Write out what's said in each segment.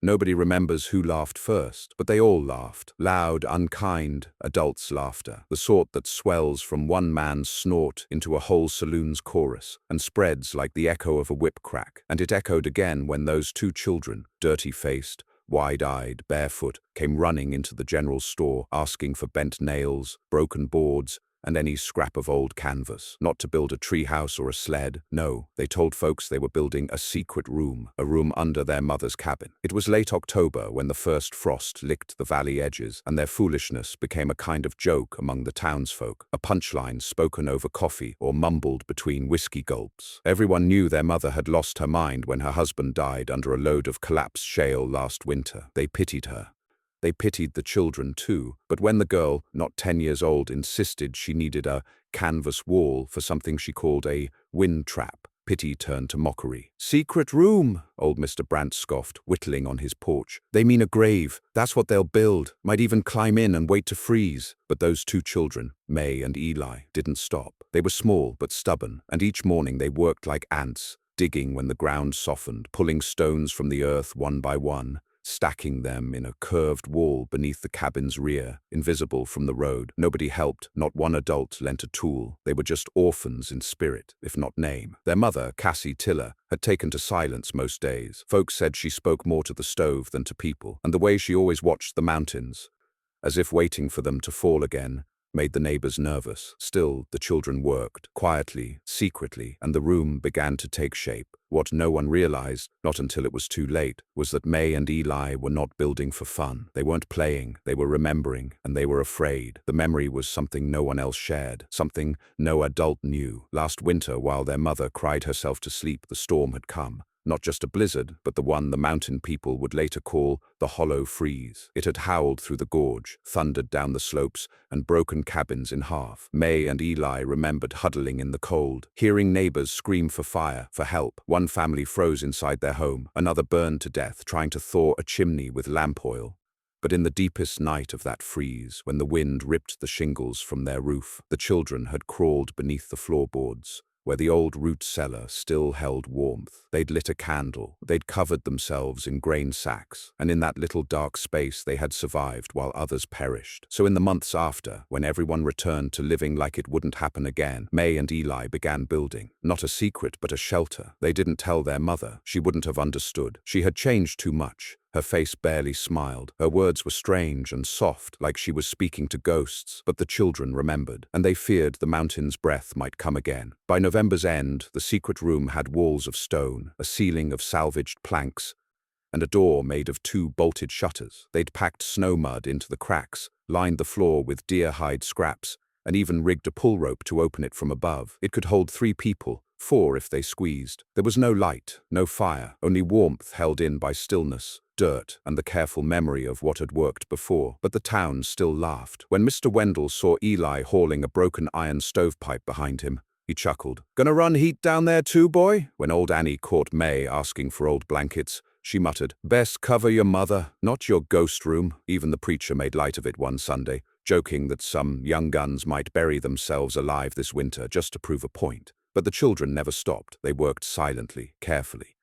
Nobody remembers who laughed first, but they all laughed. Loud, unkind, adults' laughter. The sort that swells from one man's snort into a whole saloon's chorus, and spreads like the echo of a whip crack. And it echoed again when those two children, dirty-faced, wide-eyed, barefoot, came running into the general store, asking for bent nails, broken boards, and any scrap of old canvas. Not to build a treehouse or a sled, no, they told folks they were building a secret room, a room under their mother's cabin. It was late October when the first frost licked the valley edges, and their foolishness became a kind of joke among the townsfolk, a punchline spoken over coffee or mumbled between whiskey gulps. Everyone knew their mother had lost her mind when her husband died under a load of collapsed shale last winter. They pitied her. They pitied the children too, but when the girl, not 10 years old, insisted she needed a canvas wall for something she called a wind trap, pity turned to mockery. "Secret room," old Mr. Brandt scoffed, whittling on his porch. "They mean a grave. That's what they'll build. Might even climb in and wait to freeze." But those two children, May and Eli, didn't stop. They were small but stubborn, and each morning they worked like ants, digging when the ground softened, pulling stones from the earth one by one, stacking them in a curved wall beneath the cabin's rear, invisible from the road. Nobody helped, not one adult lent a tool. They were just orphans in spirit, if not name. Their mother, Cassie Tiller, had taken to silence most days. Folks said she spoke more to the stove than to people, and the way she always watched the mountains, as if waiting for them to fall again, made the neighbors nervous. Still, the children worked, quietly, secretly, and the room began to take shape. What no one realized, not until it was too late, was that May and Eli were not building for fun. They weren't playing, they were remembering, and they were afraid. The memory was something no one else shared, something no adult knew. Last winter, while their mother cried herself to sleep, the storm had come. Not just a blizzard, but the one the mountain people would later call the hollow freeze. It had howled through the gorge, thundered down the slopes, and broken cabins in half. May and Eli remembered huddling in the cold, hearing neighbors scream for fire, for help. One family froze inside their home, another burned to death trying to thaw a chimney with lamp oil. But in the deepest night of that freeze, when the wind ripped the shingles from their roof, the children had crawled beneath the floorboards, where the old root cellar still held warmth. They'd lit a candle, they'd covered themselves in grain sacks, and in that little dark space they had survived while others perished. So in the months after, when everyone returned to living like it wouldn't happen again, May and Eli began building. Not a secret, but a shelter. They didn't tell their mother. She wouldn't have understood. She had changed too much. Her face barely smiled. Her words were strange and soft, like she was speaking to ghosts. But the children remembered, and they feared the mountain's breath might come again. By November's end, the secret room had walls of stone, a ceiling of salvaged planks, and a door made of 2 bolted shutters. They'd packed snow mud into the cracks, lined the floor with deer hide scraps, and even rigged a pull rope to open it from above. It could hold 3 people, 4 if they squeezed. There was no light, no fire, only warmth held in by stillness, dirt, and the careful memory of what had worked before. But the town still laughed. When Mr. Wendell saw Eli hauling a broken iron stovepipe behind him, he chuckled. "Gonna run heat down there too, boy?" When old Annie caught May asking for old blankets, she muttered, "Best cover your mother, not your ghost room." Even the preacher made light of it one Sunday, joking that some young guns might bury themselves alive this winter just to prove a point. But the children never stopped. They worked silently, carefully,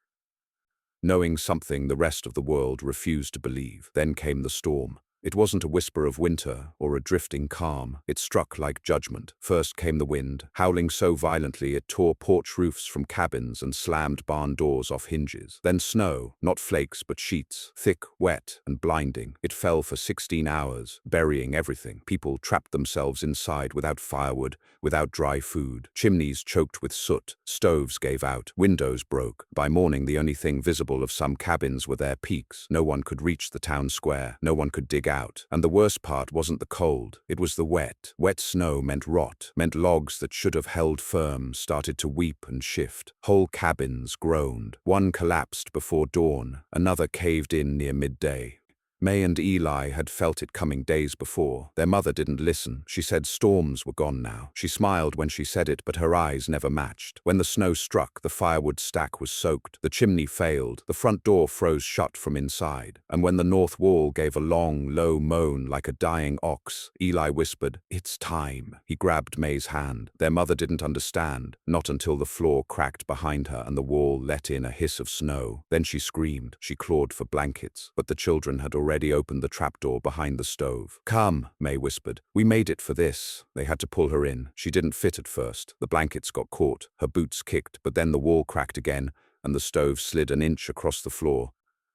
knowing something the rest of the world refused to believe. Then came the storm. It wasn't a whisper of winter or a drifting calm. It struck like judgment. First came the wind, howling so violently it tore porch roofs from cabins and slammed barn doors off hinges. Then snow, not flakes but sheets, thick, wet, and blinding. It fell for 16 hours, burying everything. People trapped themselves inside without firewood, without dry food. Chimneys choked with soot. Stoves gave out. Windows broke. By morning, the only thing visible of some cabins were their peaks. No one could reach the town square. No one could dig out. And the worst part wasn't the cold. It was the wet. Wet snow meant rot, meant logs that should have held firm started to weep and shift. Whole cabins groaned. One collapsed before dawn. Another caved in near midday. May and Eli had felt it coming days before. Their mother didn't listen. She said storms were gone now. She smiled when she said it, but her eyes never matched. When the snow struck, the firewood stack was soaked. The chimney failed. The front door froze shut from inside. And when the north wall gave a long, low moan like a dying ox, Eli whispered, "It's time." He grabbed May's hand. Their mother didn't understand, not until the floor cracked behind her and the wall let in a hiss of snow. Then she screamed. She clawed for blankets, but the children had already opened the trapdoor behind the stove. "Come," May whispered. "We made it for this." They had to pull her in. She didn't fit at first. The blankets got caught. Her boots kicked, but then the wall cracked again, and the stove slid an inch across the floor.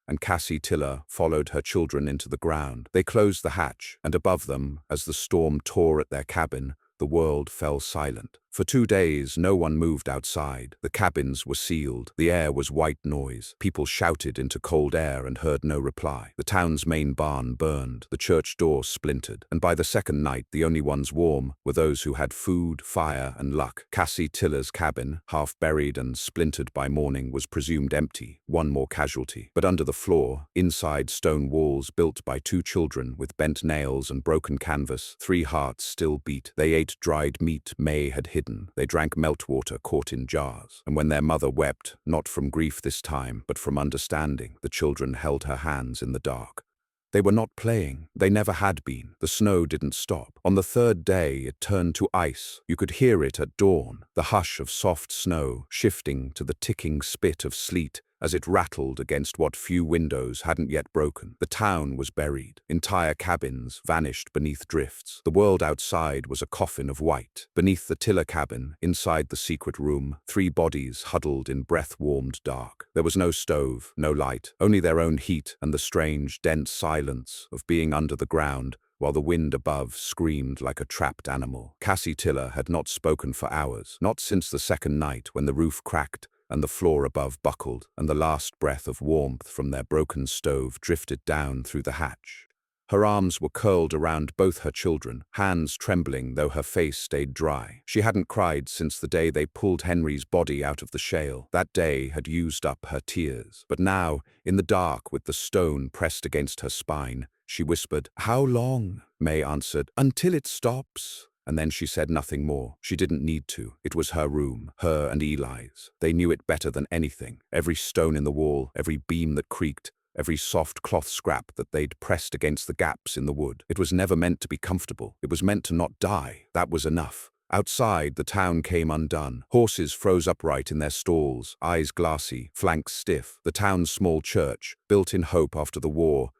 And Cassie Tiller followed her children into the ground. They closed the hatch, and above them, as the storm tore at their cabin, the world fell silent. For 2 days, no one moved outside. The cabins were sealed. The air was white noise. People shouted into cold air and heard no reply. The town's main barn burned. The church door splintered. And by the second night, the only ones warm were those who had food, fire, and luck. Cassie Tiller's cabin, half buried and splintered by morning, was presumed empty. One more casualty. But under the floor, inside stone walls built by 2 children with bent nails and broken canvas, 3 hearts still beat. They ate dried meat May had hidden. They drank meltwater caught in jars. And when their mother wept, not from grief this time, but from understanding, the children held her hands in the dark. They were not playing. They never had been. The snow didn't stop. On the 3rd day, it turned to ice. You could hear it at dawn, the hush of soft snow shifting to the ticking spit of sleet as it rattled against what few windows hadn't yet broken. The town was buried. Entire cabins vanished beneath drifts. The world outside was a coffin of white. Beneath the Tiller cabin, inside the secret room, 3 bodies huddled in breath-warmed dark. There was no stove, no light, only their own heat and the strange, dense silence of being under the ground, while the wind above screamed like a trapped animal. Cassie Tiller had not spoken for hours, not since the second night when the roof cracked and the floor above buckled, and the last breath of warmth from their broken stove drifted down through the hatch. Her arms were curled around both her children, hands trembling though her face stayed dry. She hadn't cried since the day they pulled Henry's body out of the shale. That day had used up her tears. But now, in the dark with the stone pressed against her spine, she whispered, "How long?" May answered, "Until it stops." And then she said nothing more. She didn't need to. It was her room, her and Eli's. They knew it better than anything. Every stone in the wall, every beam that creaked, every soft cloth scrap that they'd pressed against the gaps in the wood. It was never meant to be comfortable. It was meant to not die. That was enough. Outside, the town came undone. Horses froze upright in their stalls, eyes glassy, flanks stiff. The town's small church, built in hope after the war,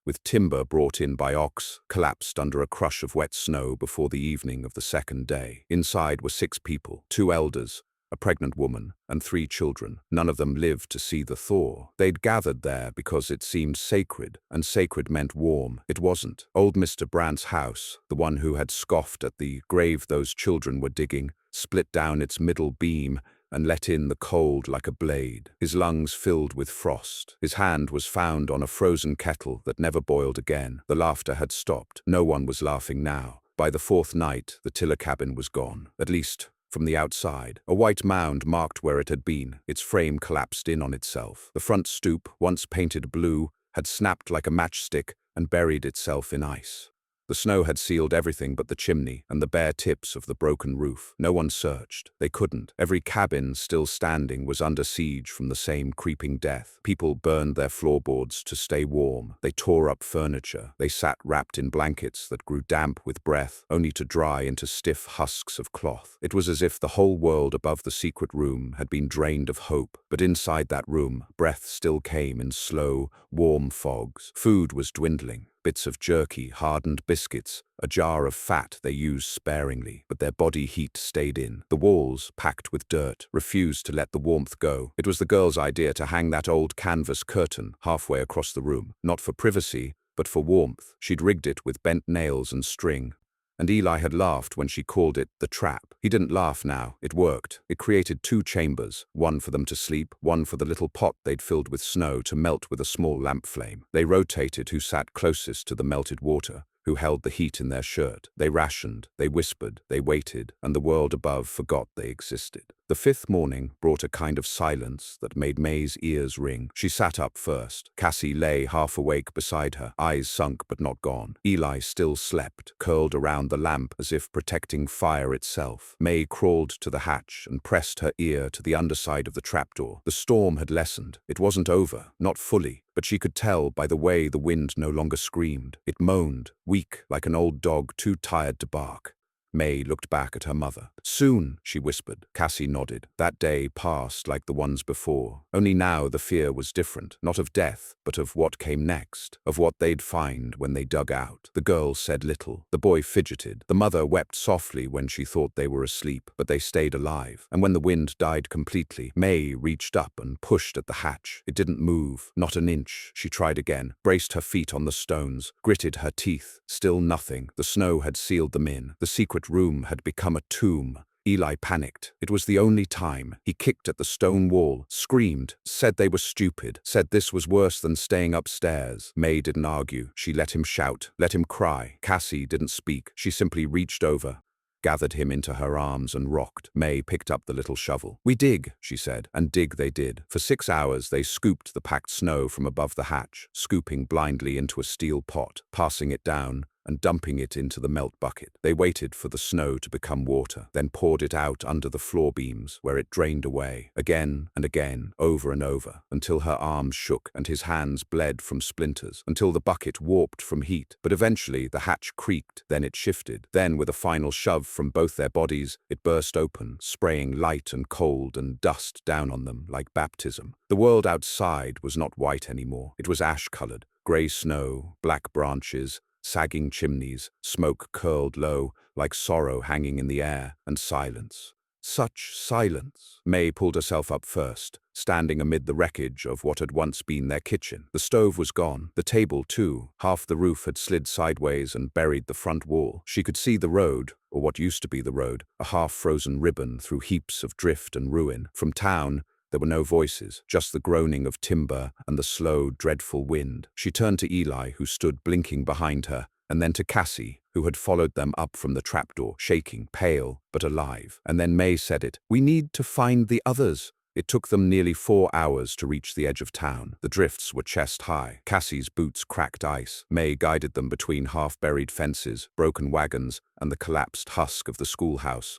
with timber brought in by ox, collapsed under a crush of wet snow before the evening of the 2nd day. Inside were 6 people, 2 elders, a pregnant woman, and 3 children. None of them lived to see the thaw. They'd gathered there because it seemed sacred, and sacred meant warm. It wasn't. Old Mr. Brandt's house, the one who had scoffed at the grave those children were digging, split down its middle beam and let in the cold like a blade. His lungs filled with frost. His hand was found on a frozen kettle that never boiled again. The laughter had stopped. No one was laughing now. By the 4th night, the Tiller cabin was gone, at least from the outside. A white mound marked where it had been. Its frame collapsed in on itself. The front stoop, once painted blue, had snapped like a matchstick and buried itself in ice. The snow had sealed everything but the chimney and the bare tips of the broken roof. No one searched. They couldn't. Every cabin still standing was under siege from the same creeping death. People burned their floorboards to stay warm. They tore up furniture. They sat wrapped in blankets that grew damp with breath, only to dry into stiff husks of cloth. It was as if the whole world above the secret room had been drained of hope. But inside that room, breath still came in slow, warm fogs. Food was dwindling. Bits of jerky, hardened biscuits, a jar of fat they used sparingly, but their body heat stayed in. The walls, packed with dirt, refused to let the warmth go. It was the girl's idea to hang that old canvas curtain halfway across the room, not for privacy, but for warmth. She'd rigged it with bent nails and string. And Eli had laughed when she called it the trap. He didn't laugh now. It worked. It created 2 chambers, one for them to sleep, one for the little pot they'd filled with snow to melt with a small lamp flame. They rotated who sat closest to the melted water, who held the heat in their shirt. They rationed, they whispered, they waited, and the world above forgot they existed. The fifth morning brought a kind of silence that made May's ears ring. She sat up first. Cassie lay half awake beside her, eyes sunk but not gone. Eli still slept, curled around the lamp as if protecting fire itself. May crawled to the hatch and pressed her ear to the underside of the trapdoor. The storm had lessened. It wasn't over, not fully, but she could tell by the way the wind no longer screamed. It moaned, weak, like an old dog too tired to bark. May looked back at her mother. "Soon," she whispered. Cassie nodded. That day passed like the ones before. Only now the fear was different, not of death, but of what came next, of what they'd find when they dug out. The girl said little. The boy fidgeted. The mother wept softly when she thought they were asleep, but they stayed alive. And when the wind died completely, May reached up and pushed at the hatch. It didn't move, not an inch. She tried again, braced her feet on the stones, gritted her teeth. Still nothing. The snow had sealed them in. The secret room had become a tomb. Eli panicked. It was the only time. He kicked at the stone wall, screamed, said they were stupid, said this was worse than staying upstairs. May didn't argue. She let him shout, let him cry. Cassie didn't speak. She simply reached over, gathered him into her arms and rocked. May picked up the little shovel. "We dig," she said, and dig they did. For 6 hours they scooped the packed snow from above the hatch, scooping blindly into a steel pot, passing it down, and dumping it into the melt bucket. They waited for the snow to become water, then poured it out under the floor beams, where it drained away, again and again, over and over, until her arms shook and his hands bled from splinters, until the bucket warped from heat. But eventually the hatch creaked, then it shifted. Then, with a final shove from both their bodies, it burst open, spraying light and cold and dust down on them like baptism. The world outside was not white anymore. It was ash-colored, gray snow, black branches, sagging chimneys, smoke curled low, like sorrow hanging in the air, and silence. Such silence. May pulled herself up first, standing amid the wreckage of what had once been their kitchen. The stove was gone, the table too. Half the roof had slid sideways and buried the front wall. She could see the road, or what used to be the road, a half-frozen ribbon through heaps of drift and ruin. From town, there were no voices, just the groaning of timber and the slow, dreadful wind. She turned to Eli, who stood blinking behind her, and then to Cassie, who had followed them up from the trapdoor, shaking, pale, but alive. And then May said it. "We need to find the others." It took them nearly 4 hours to reach the edge of town. The drifts were chest-high. Cassie's boots cracked ice. May guided them between half-buried fences, broken wagons, and the collapsed husk of the schoolhouse.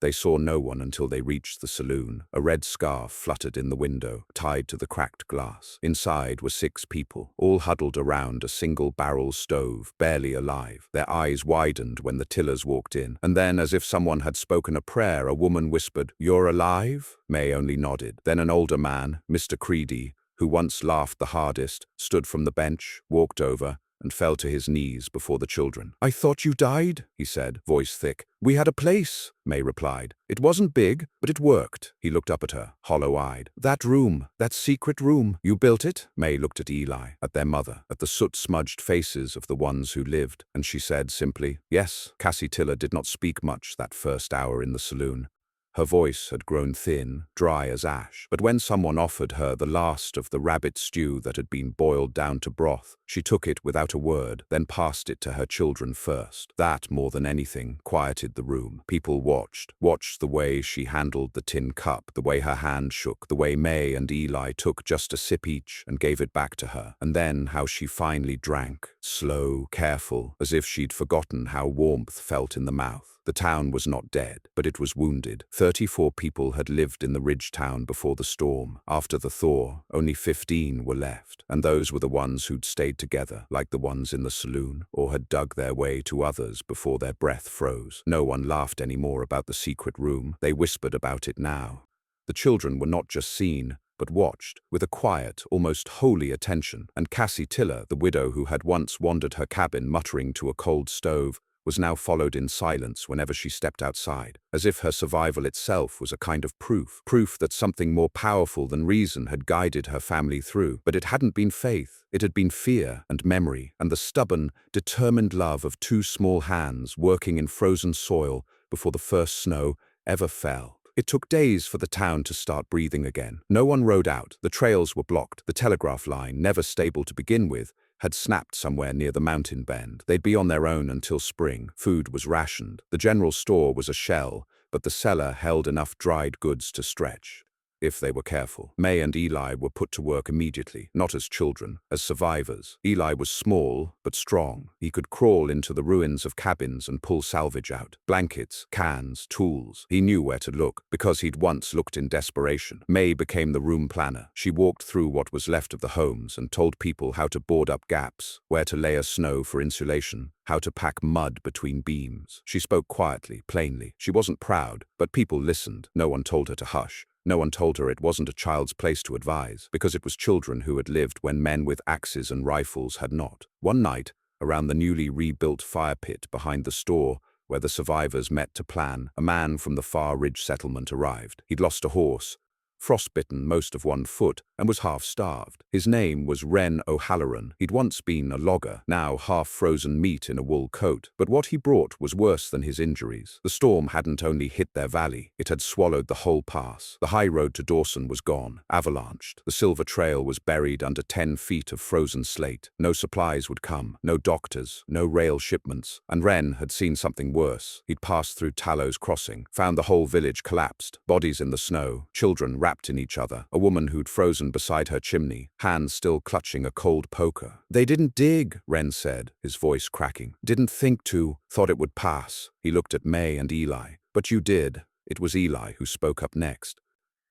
They saw no one until they reached the saloon. A red scarf fluttered in the window, tied to the cracked glass. Inside were 6 people, all huddled around a single-barrel stove, barely alive. Their eyes widened when the Tillers walked in, and then, as if someone had spoken a prayer, a woman whispered, "You're alive?" May only nodded. Then an older man, Mr. Creedy, who once laughed the hardest, stood from the bench, walked over, and fell to his knees before the children. "I thought you died," he said, voice thick. "We had a place," May replied. "It wasn't big, but it worked." He looked up at her, hollow-eyed. "That room, that secret room, you built it?" May looked at Eli, at their mother, at the soot-smudged faces of the ones who lived, and she said simply, "Yes." Cassie Tiller did not speak much that first hour in the saloon. Her voice had grown thin, dry as ash, but when someone offered her the last of the rabbit stew that had been boiled down to broth, she took it without a word, then passed it to her children first. That, more than anything, quieted the room. People watched the way she handled the tin cup, the way her hand shook, the way May and Eli took just a sip each and gave it back to her, and then how she finally drank, slow, careful, as if she'd forgotten how warmth felt in the mouth. The town was not dead, but it was wounded. 34 people had lived in the ridge town before the storm. After the thaw, only 15 were left, and those were the ones who'd stayed together, like the ones in the saloon, or had dug their way to others before their breath froze. No one laughed anymore about the secret room. They whispered about it now. The children were not just seen, but watched, with a quiet, almost holy attention, and Cassie Tiller, the widow who had once wandered her cabin muttering to a cold stove, was now followed in silence whenever she stepped outside, as if her survival itself was a kind of proof that something more powerful than reason had guided her family through. But it hadn't been faith, it had been fear and memory, and the stubborn, determined love of 2 small hands working in frozen soil before the first snow ever fell. It took days for the town to start breathing again. No one rode out, the trails were blocked, the telegraph line, never stable to begin with, had snapped somewhere near the mountain bend. They'd be on their own until spring. Food was rationed. The general store was a shell, but the cellar held enough dried goods to stretch, if they were careful. May and Eli were put to work immediately, not as children, as survivors. Eli was small, but strong. He could crawl into the ruins of cabins and pull salvage out. Blankets, cans, tools. He knew where to look, because he'd once looked in desperation. May became the room planner. She walked through what was left of the homes and told people how to board up gaps, where to layer snow for insulation, how to pack mud between beams. She spoke quietly, plainly. She wasn't proud, but people listened. No one told her to hush. No one told her it wasn't a child's place to advise, because it was children who had lived when men with axes and rifles had not. One night, around the newly rebuilt fire pit behind the store, where the survivors met to plan, a man from the Far Ridge settlement arrived. He'd lost a horse, frostbitten most of one foot, and was half-starved. His name was Ren O'Halloran. He'd once been a logger, now half-frozen meat in a wool coat. But what he brought was worse than his injuries. The storm hadn't only hit their valley, it had swallowed the whole pass. The high road to Dawson was gone, avalanched. The Silver Trail was buried under 10 feet of frozen slate. No supplies would come, no doctors, no rail shipments. And Ren had seen something worse. He'd passed through Tallow's Crossing, found the whole village collapsed, bodies in the snow, children wrapped in each other, a woman who'd frozen beside her chimney, hands still clutching a cold poker. "They didn't dig," Ren said, his voice cracking. "Didn't think to, thought it would pass." He looked at May and Eli. "But you did." It was Eli who spoke up next.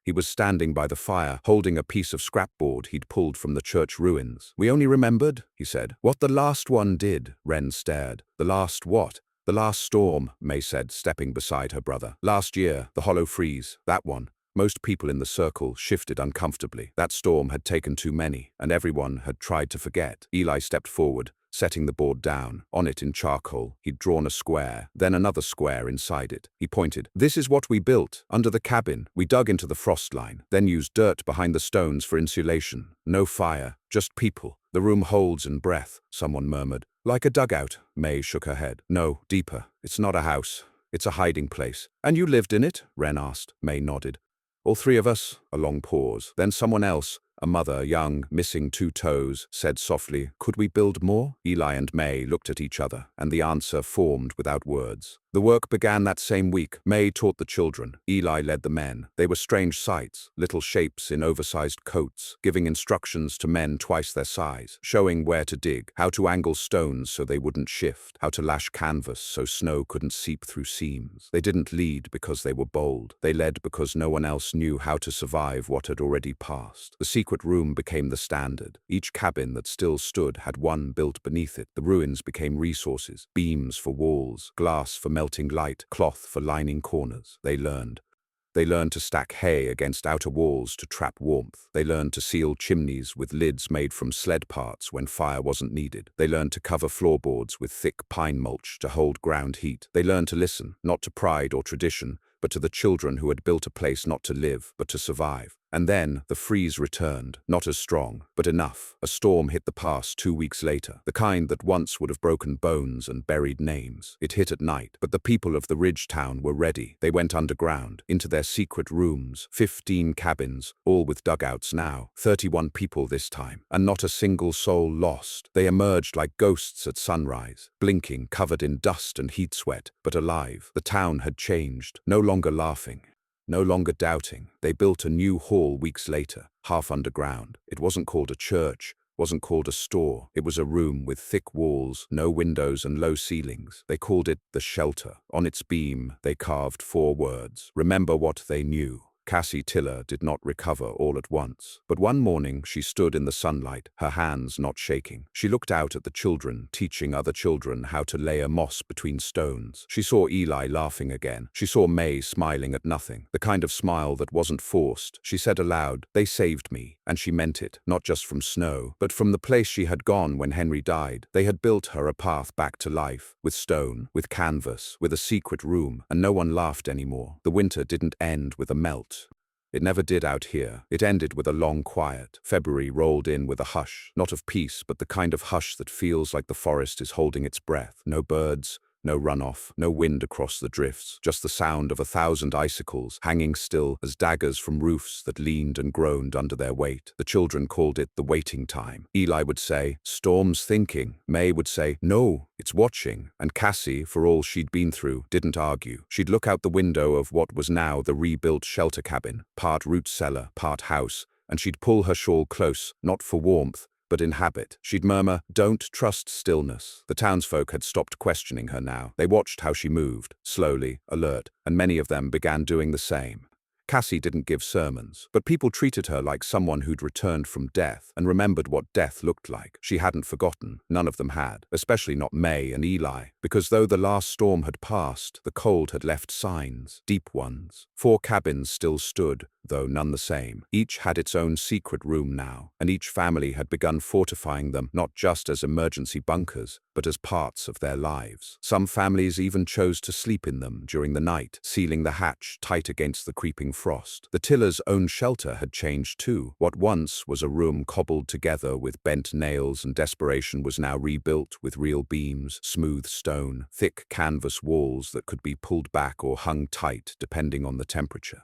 He was standing by the fire, holding a piece of scrapboard he'd pulled from the church ruins. "We only remembered," he said, "what the last one did." Ren stared. "The last what?" "The last storm," May said, stepping beside her brother. "Last year, the hollow freeze, that one." Most people in the circle shifted uncomfortably. That storm had taken too many, and everyone had tried to forget. Eli stepped forward, setting the board down. On it in charcoal, he'd drawn a square, then another square inside it. He pointed. "This is what we built. Under the cabin, we dug into the frost line, then used dirt behind the stones for insulation. No fire, just people. The room holds and breath," someone murmured. "Like a dugout." May shook her head. "No, deeper. It's not a house. It's a hiding place." "And you lived in it?" Ren asked. May nodded. "All three of us?" A long pause. Then someone else, a mother, young, missing 2 toes, said softly, "Could we build more?" Eli and May looked at each other, and the answer formed without words. The work began that same week. May taught the children. Eli led the men. They were strange sights, little shapes in oversized coats, giving instructions to men twice their size, showing where to dig, how to angle stones so they wouldn't shift, how to lash canvas so snow couldn't seep through seams. They didn't lead because they were bold. They led because no one else knew how to survive what had already passed. The secret room became the standard. Each cabin that still stood had one built beneath it. The ruins became resources, beams for walls, glass for melting light, cloth for lining corners. They learned. They learned to stack hay against outer walls to trap warmth. They learned to seal chimneys with lids made from sled parts when fire wasn't needed. They learned to cover floorboards with thick pine mulch to hold ground heat. They learned to listen, not to pride or tradition, but to the children who had built a place not to live, but to survive. And then the freeze returned, not as strong, but enough. A storm hit the pass 2 weeks later, the kind that once would have broken bones and buried names. It hit at night, but the people of the ridge town were ready. They went underground, into their secret rooms, 15 cabins, all with dugouts now, 31 people this time, and not a single soul lost. They emerged like ghosts at sunrise, blinking, covered in dust and heat sweat, but alive. The town had changed, no longer laughing, no longer doubting. They built a new hall weeks later, half underground. It wasn't called a church, wasn't called a store. It was a room with thick walls, no windows and low ceilings. They called it the shelter. On its beam, they carved 4 words. Remember what they knew. Cassie Tiller did not recover all at once. But one morning she stood in the sunlight, her hands not shaking. She looked out at the children, teaching other children how to layer moss between stones. She saw Eli laughing again. She saw May smiling at nothing, the kind of smile that wasn't forced. She said aloud, "They saved me." And she meant it, not just from snow, but from the place she had gone when Henry died. They had built her a path back to life, with stone, with canvas, with a secret room, and no one laughed anymore. The winter didn't end with a melt. It never did out here. It ended with a long quiet. February rolled in with a hush, not of peace, but the kind of hush that feels like the forest is holding its breath. No birds, No runoff, no wind across the drifts, just the sound of 1,000 icicles hanging still as daggers from roofs that leaned and groaned under their weight. The children called it the waiting time. Eli would say, "Storm's thinking." May would say, "No, it's watching." And Cassie, for all she'd been through, didn't argue. She'd look out the window of what was now the rebuilt shelter cabin, part root cellar, part house, and she'd pull her shawl close, not for warmth, but in habit. She'd murmur, "Don't trust stillness." The townsfolk had stopped questioning her now. They watched how she moved, slowly, alert, and many of them began doing the same. Cassie didn't give sermons, but people treated her like someone who'd returned from death and remembered what death looked like. She hadn't forgotten. None of them had, especially not May and Eli, because though the last storm had passed, the cold had left signs, deep ones. 4 cabins still stood, though none the same. Each had its own secret room now, and each family had begun fortifying them not just as emergency bunkers, but as parts of their lives. Some families even chose to sleep in them during the night, sealing the hatch tight against the creeping frost. The tiller's own shelter had changed too. What once was a room cobbled together with bent nails and desperation was now rebuilt with real beams, smooth stone, thick canvas walls that could be pulled back or hung tight depending on the temperature.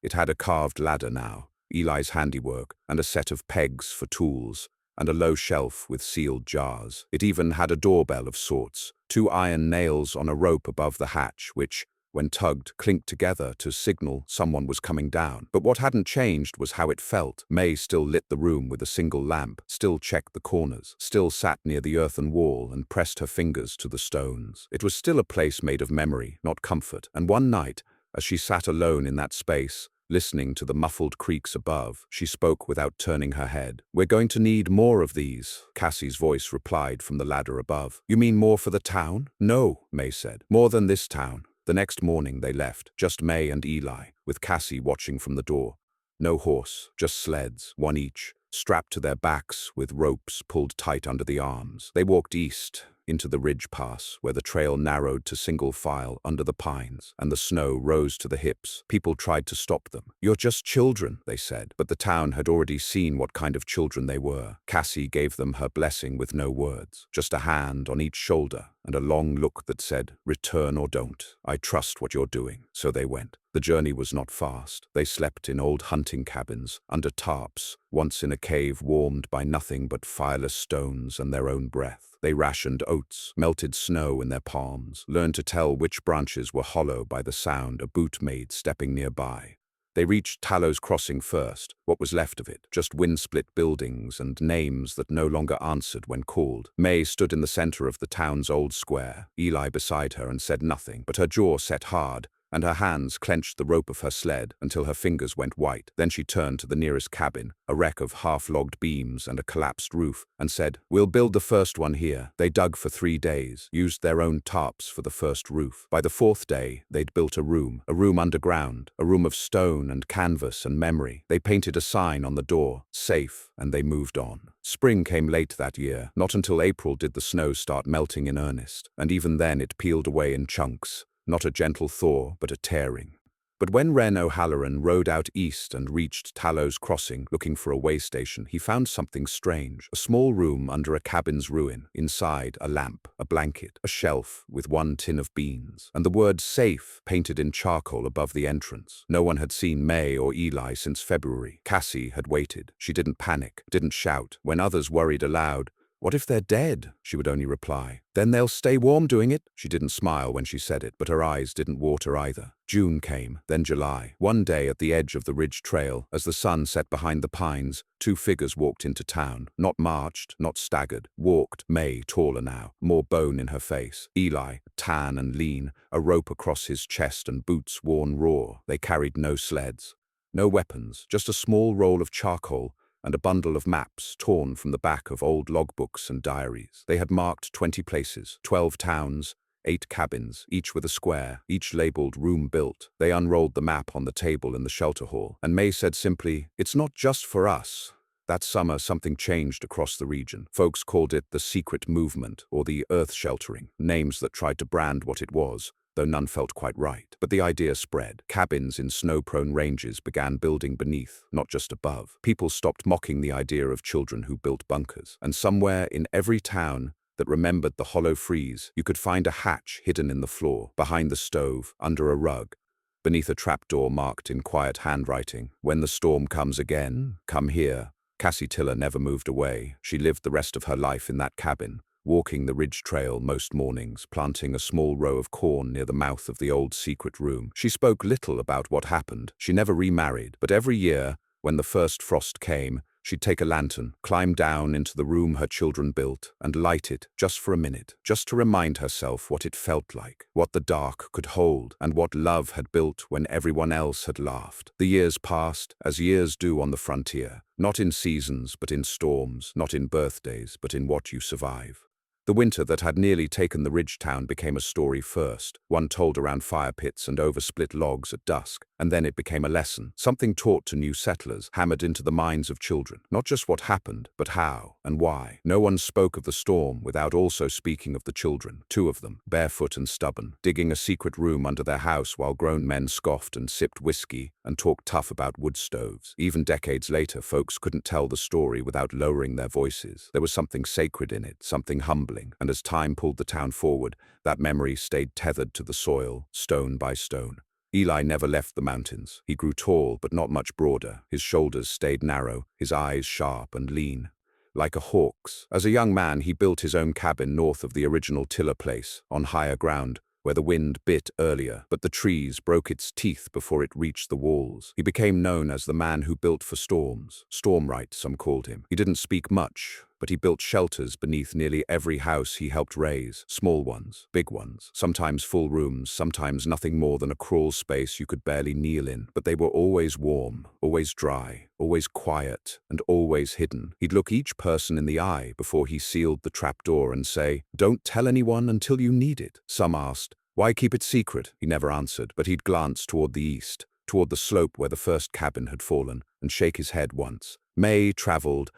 It had a carved ladder now, Eli's handiwork, and a set of pegs for tools, and a low shelf with sealed jars. It even had a doorbell of sorts, 2 iron nails on a rope above the hatch, which, when tugged, clinked together to signal someone was coming down. But what hadn't changed was how it felt. May still lit the room with a single lamp, still checked the corners, still sat near the earthen wall and pressed her fingers to the stones. It was still a place made of memory, not comfort. And one night, as she sat alone in that space, listening to the muffled creaks above, she spoke without turning her head. "We're going to need more of these," Cassie's voice replied from the ladder above. "You mean more for the town?" "No," May said. "More than this town." The next morning they left, just May and Eli, with Cassie watching from the door. No horse, just sleds, one each, strapped to their backs with ropes pulled tight under the arms. They walked east, into the ridge pass, where the trail narrowed to single file under the pines, and the snow rose to the hips. People tried to stop them. "You're just children," they said, but the town had already seen what kind of children they were. Cassie gave them her blessing with no words, just a hand on each shoulder, and a long look that said, "Return or don't. I trust what you're doing." So they went. The journey was not fast. They slept in old hunting cabins, under tarps, once in a cave warmed by nothing but fireless stones and their own breath. They rationed oats, melted snow in their palms, learned to tell which branches were hollow by the sound a boot made stepping nearby. They reached Tallow's Crossing first, what was left of it, just wind-split buildings and names that no longer answered when called. May stood in the center of the town's old square, Eli beside her, and said nothing, but her jaw set hard, and her hands clenched the rope of her sled until her fingers went white. Then she turned to the nearest cabin, a wreck of half-logged beams and a collapsed roof, and said, "We'll build the first one here." They dug for 3 days, used their own tarps for the first roof. By the 4th day, they'd built a room underground, a room of stone and canvas and memory. They painted a sign on the door, "Safe," and they moved on. Spring came late that year. Not until April did the snow start melting in earnest, and even then it peeled away in chunks. Not a gentle thaw, but a tearing. But when Wren O'Halloran rode out east and reached Tallow's Crossing looking for a way station, he found something strange. A small room under a cabin's ruin. Inside, a lamp, a blanket, a shelf with 1 tin of beans, and the word "safe" painted in charcoal above the entrance. No one had seen May or Eli since February. Cassie had waited. She didn't panic, didn't shout. When others worried aloud, "What if they're dead?" she would only reply, "Then they'll stay warm doing it." She didn't smile when she said it, but her eyes didn't water either. June came, then July. One day at the edge of the ridge trail, as the sun set behind the pines, 2 figures walked into town. Not marched, not staggered. Walked. May, taller now, more bone in her face. Eli, tan and lean, a rope across his chest and boots worn raw. They carried no sleds. No weapons, just a small roll of charcoal, and a bundle of maps torn from the back of old logbooks and diaries. They had marked 20 places, 12 towns, 8 cabins, each with a square, each labeled "room built." They unrolled the map on the table in the shelter hall, and May said simply, "It's not just for us." That summer, something changed across the region. Folks called it the secret movement, or the earth sheltering, names that tried to brand what it was, though none felt quite right. But the idea spread. Cabins in snow-prone ranges began building beneath, not just above. People stopped mocking the idea of children who built bunkers. And somewhere in every town, that remembered the hollow frieze. You could find a hatch hidden in the floor, behind the stove, under a rug, beneath a trapdoor marked in quiet handwriting, "When the storm comes again, come here." Cassie Tiller never moved away. She lived the rest of her life in that cabin, walking the ridge trail most mornings, planting a small row of corn near the mouth of the old secret room. She spoke little about what happened. She never remarried, but every year, when the first frost came, she'd take a lantern, climb down into the room her children built, and light it just for a minute, just to remind herself what it felt like, what the dark could hold, and what love had built when everyone else had laughed. The years passed, as years do on the frontier, not in seasons but in storms, not in birthdays but in what you survive. The winter that had nearly taken the ridge town became a story first, one told around fire pits and over split logs at dusk, and then it became a lesson, something taught to new settlers, hammered into the minds of children. Not just what happened, but how and why. No one spoke of the storm without also speaking of the children, two of them, barefoot and stubborn, digging a secret room under their house while grown men scoffed and sipped whiskey and talked tough about wood stoves. Even decades later, folks couldn't tell the story without lowering their voices. There was something sacred in it, something humbling. And as time pulled the town forward, that memory stayed tethered to the soil, stone by stone. Eli never left the mountains. He grew tall, but not much broader. His shoulders stayed narrow, his eyes sharp and lean, like a hawk's. As a young man, he built his own cabin north of the original Tiller place, on higher ground, where the wind bit earlier, but the trees broke its teeth before it reached the walls. He became known as the man who built for storms. Stormwright, some called him. He didn't speak much, but he built shelters beneath nearly every house he helped raise. Small ones, big ones, sometimes full rooms, sometimes nothing more than a crawl space you could barely kneel in. But they were always warm, always dry, always quiet, and always hidden. He'd look each person in the eye before he sealed the trapdoor and say, "Don't tell anyone until you need it." Some asked, "Why keep it secret?" He never answered, but he'd glance toward the east, toward the slope where the first cabin had fallen, and shake his head once. May traveled,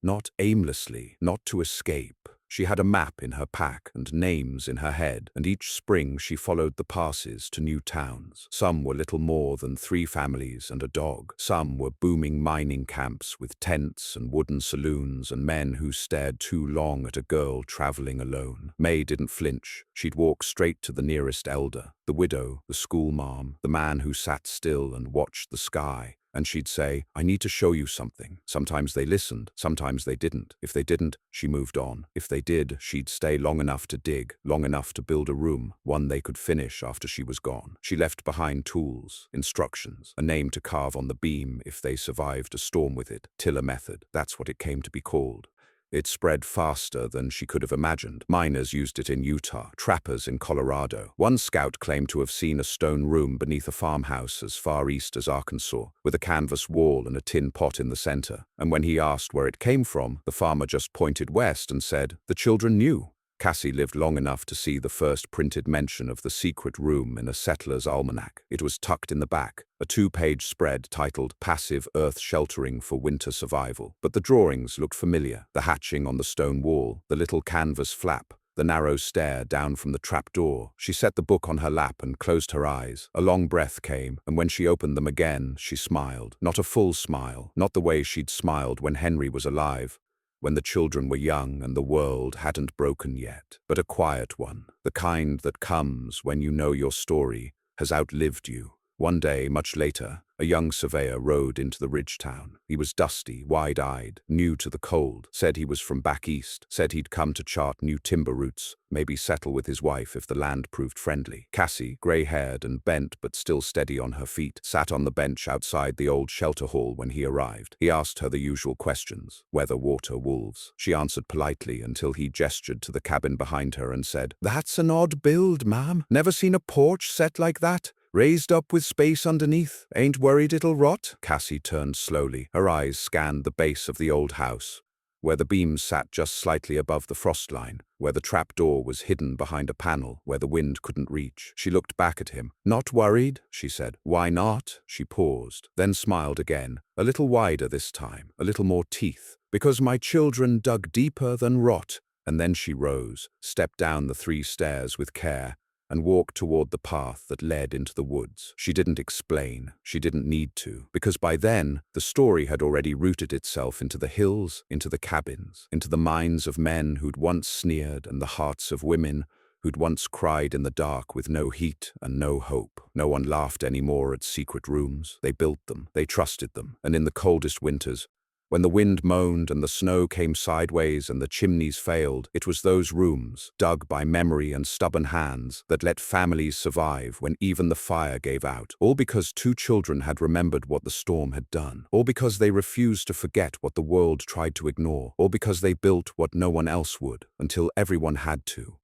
not aimlessly, not to escape. She had a map in her pack and names in her head, and each spring she followed the passes to new towns. Some were little more than 3 families and a dog. Some were booming mining camps with tents and wooden saloons and men who stared too long at a girl traveling alone. May didn't flinch. She'd walk straight to the nearest elder, the widow, the school mom, the man who sat still and watched the sky. And she'd say, "I need to show you something." Sometimes they listened, sometimes they didn't. If they didn't, she moved on. If they did, she'd stay long enough to dig, long enough to build a room, one they could finish after she was gone. She left behind tools, instructions, a name to carve on the beam if they survived a storm with it. Tiller method, that's what it came to be called. It spread faster than she could have imagined. Miners used it in Utah, trappers in Colorado. One scout claimed to have seen a stone room beneath a farmhouse as far east as Arkansas, with a canvas wall and a tin pot in the center. And when he asked where it came from, the farmer just pointed west and said, "The children knew." Cassie lived long enough to see the first printed mention of the secret room in a settler's almanac. It was tucked in the back, a 2-page spread titled "Passive Earth Sheltering for Winter Survival." But the drawings looked familiar. The hatching on the stone wall, the little canvas flap, the narrow stair down from the trapdoor. She set the book on her lap and closed her eyes. A long breath came, and when she opened them again, she smiled. Not a full smile, not the way she'd smiled when Henry was alive, when the children were young and the world hadn't broken yet, but a quiet one, the kind that comes when you know your story has outlived you. One day, much later, a young surveyor rode into the ridge town. He was dusty, wide-eyed, new to the cold, said he was from back east, said he'd come to chart new timber routes, maybe settle with his wife if the land proved friendly. Cassie, gray-haired and bent but still steady on her feet, sat on the bench outside the old shelter hall when he arrived. He asked her the usual questions: weather, water, wolves. She answered politely until he gestured to the cabin behind her and said, "That's an odd build, ma'am. Never seen a porch set like that? Raised up with space underneath. Ain't worried it'll rot?" Cassie turned slowly. Her eyes scanned the base of the old house, where the beams sat just slightly above the frost line, where the trapdoor was hidden behind a panel where the wind couldn't reach. She looked back at him. "Not worried?" she said. "Why not?" She paused, then smiled again, a little wider this time, a little more teeth. "Because my children dug deeper than rot." And then she rose, stepped down the 3 stairs with care, and walked toward the path that led into the woods. She didn't explain. She didn't need to, because by then, the story had already rooted itself into the hills, into the cabins, into the minds of men who'd once sneered and the hearts of women who'd once cried in the dark with no heat and no hope. No one laughed anymore at secret rooms. They built them. They trusted them. And in the coldest winters, when the wind moaned and the snow came sideways and the chimneys failed, it was those rooms, dug by memory and stubborn hands, that let families survive when even the fire gave out. All because two children had remembered what the storm had done. All because they refused to forget what the world tried to ignore. All because they built what no one else would, until everyone had to.